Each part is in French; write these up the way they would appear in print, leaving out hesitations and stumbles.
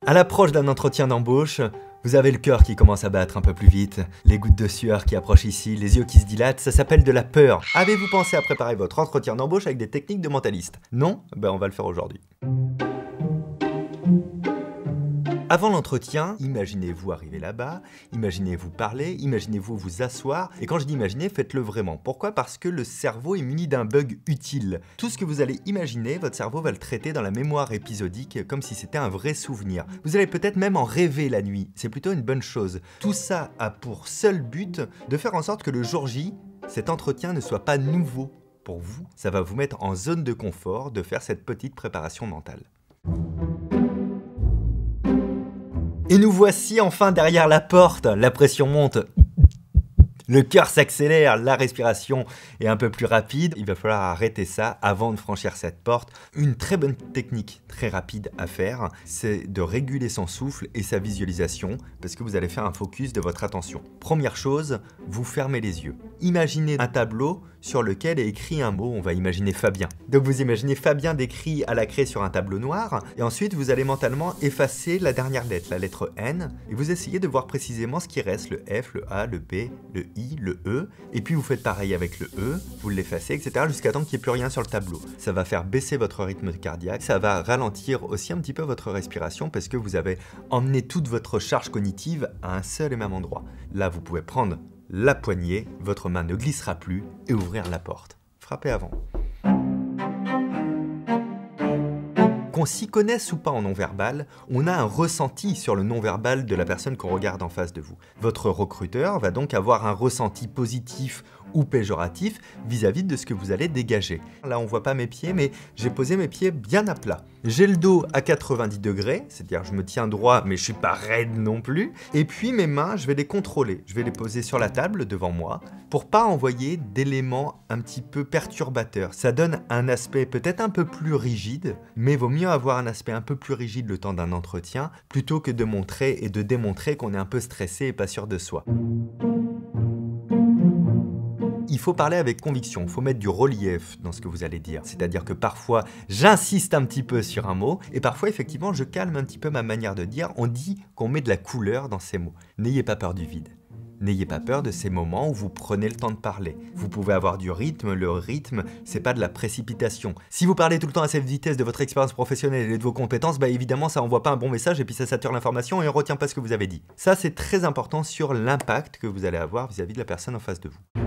À l'approche d'un entretien d'embauche, vous avez le cœur qui commence à battre un peu plus vite, les gouttes de sueur qui approchent ici, les yeux qui se dilatent, ça s'appelle de la peur. Avez-vous pensé à préparer votre entretien d'embauche avec des techniques de mentaliste? Non? Ben on va le faire aujourd'hui. Avant l'entretien, imaginez-vous arriver là-bas, imaginez-vous parler, imaginez-vous vous asseoir. Et quand je dis imaginer, faites-le vraiment. Pourquoi? Parce que le cerveau est muni d'un bug utile. Tout ce que vous allez imaginer, votre cerveau va le traiter dans la mémoire épisodique comme si c'était un vrai souvenir. Vous allez peut-être même en rêver la nuit. C'est plutôt une bonne chose. Tout ça a pour seul but de faire en sorte que le jour J, cet entretien ne soit pas nouveau pour vous. Ça va vous mettre en zone de confort de faire cette petite préparation mentale. Et nous voici enfin derrière la porte, la pression monte, le cœur s'accélère, la respiration est un peu plus rapide. Il va falloir arrêter ça avant de franchir cette porte. Une très bonne technique, très rapide à faire, c'est de réguler son souffle et sa visualisation parce que vous allez faire un focus de votre attention. Première chose, vous fermez les yeux. Imaginez un tableau sur lequel est écrit un mot, on va imaginer Fabien. Donc vous imaginez Fabien décrit à la craie sur un tableau noir, et ensuite vous allez mentalement effacer la dernière lettre, la lettre N, et vous essayez de voir précisément ce qui reste, le F, le A, le P, le I, le E, et puis vous faites pareil avec le E, vous l'effacez, etc. jusqu'à temps qu'il n'y ait plus rien sur le tableau. Ça va faire baisser votre rythme cardiaque, ça va ralentir aussi un petit peu votre respiration parce que vous avez emmené toute votre charge cognitive à un seul et même endroit. Là, vous pouvez prendre la poignée, votre main ne glissera plus et ouvrir la porte. Frappez avant. Qu'on s'y connaisse ou pas en non-verbal, on a un ressenti sur le non-verbal de la personne qu'on regarde en face de vous. Votre recruteur va donc avoir un ressenti positif ou péjoratif vis-à-vis de ce que vous allez dégager. Là, on voit pas mes pieds, mais j'ai posé mes pieds bien à plat. J'ai le dos à 90 degrés, c'est-à-dire je me tiens droit, mais je suis pas raide non plus. Et puis mes mains, je vais les contrôler. Je vais les poser sur la table devant moi pour pas envoyer d'éléments un petit peu perturbateurs. Ça donne un aspect peut-être un peu plus rigide, mais vaut mieux avoir un aspect un peu plus rigide le temps d'un entretien plutôt que de montrer et de démontrer qu'on est un peu stressé et pas sûr de soi. Il faut parler avec conviction, il faut mettre du relief dans ce que vous allez dire. C'est-à-dire que parfois, j'insiste un petit peu sur un mot, et parfois, effectivement, je calme un petit peu ma manière de dire. On dit qu'on met de la couleur dans ces mots. N'ayez pas peur du vide. N'ayez pas peur de ces moments où vous prenez le temps de parler. Vous pouvez avoir du rythme, le rythme, c'est pas de la précipitation. Si vous parlez tout le temps à cette vitesse de votre expérience professionnelle et de vos compétences, bah évidemment ça envoie pas un bon message et puis ça sature l'information et on retient pas ce que vous avez dit. Ça c'est très important sur l'impact que vous allez avoir vis-à-vis de la personne en face de vous.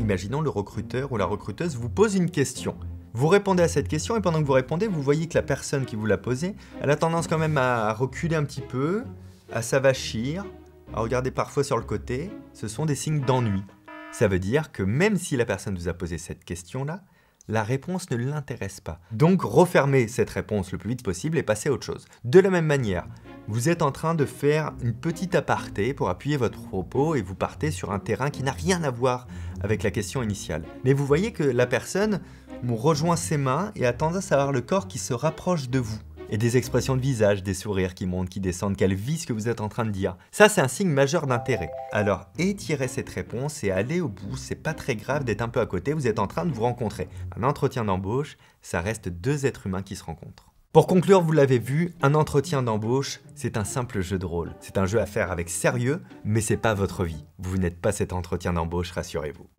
Imaginons le recruteur ou la recruteuse vous pose une question. Vous répondez à cette question et pendant que vous répondez, vous voyez que la personne qui vous l'a posée, elle a tendance quand même à reculer un petit peu, à s'avachir, à regarder parfois sur le côté. Ce sont des signes d'ennui. Ça veut dire que même si la personne vous a posé cette question-là, la réponse ne l'intéresse pas. Donc refermez cette réponse le plus vite possible et passez à autre chose. De la même manière, vous êtes en train de faire une petite aparté pour appuyer votre propos et vous partez sur un terrain qui n'a rien à voir avec la question initiale. Mais vous voyez que la personne vous rejoint ses mains et a tendance à avoir le corps qui se rapproche de vous. Et des expressions de visage, des sourires qui montent, qui descendent, qu'elle vit ce que vous êtes en train de dire. Ça, c'est un signe majeur d'intérêt. Alors, étirez cette réponse et allez au bout. C'est pas très grave d'être un peu à côté, vous êtes en train de vous rencontrer. Un entretien d'embauche, ça reste deux êtres humains qui se rencontrent. Pour conclure, vous l'avez vu, un entretien d'embauche, c'est un simple jeu de rôle. C'est un jeu à faire avec sérieux, mais c'est pas votre vie. Vous n'êtes pas cet entretien d'embauche, rassurez-vous.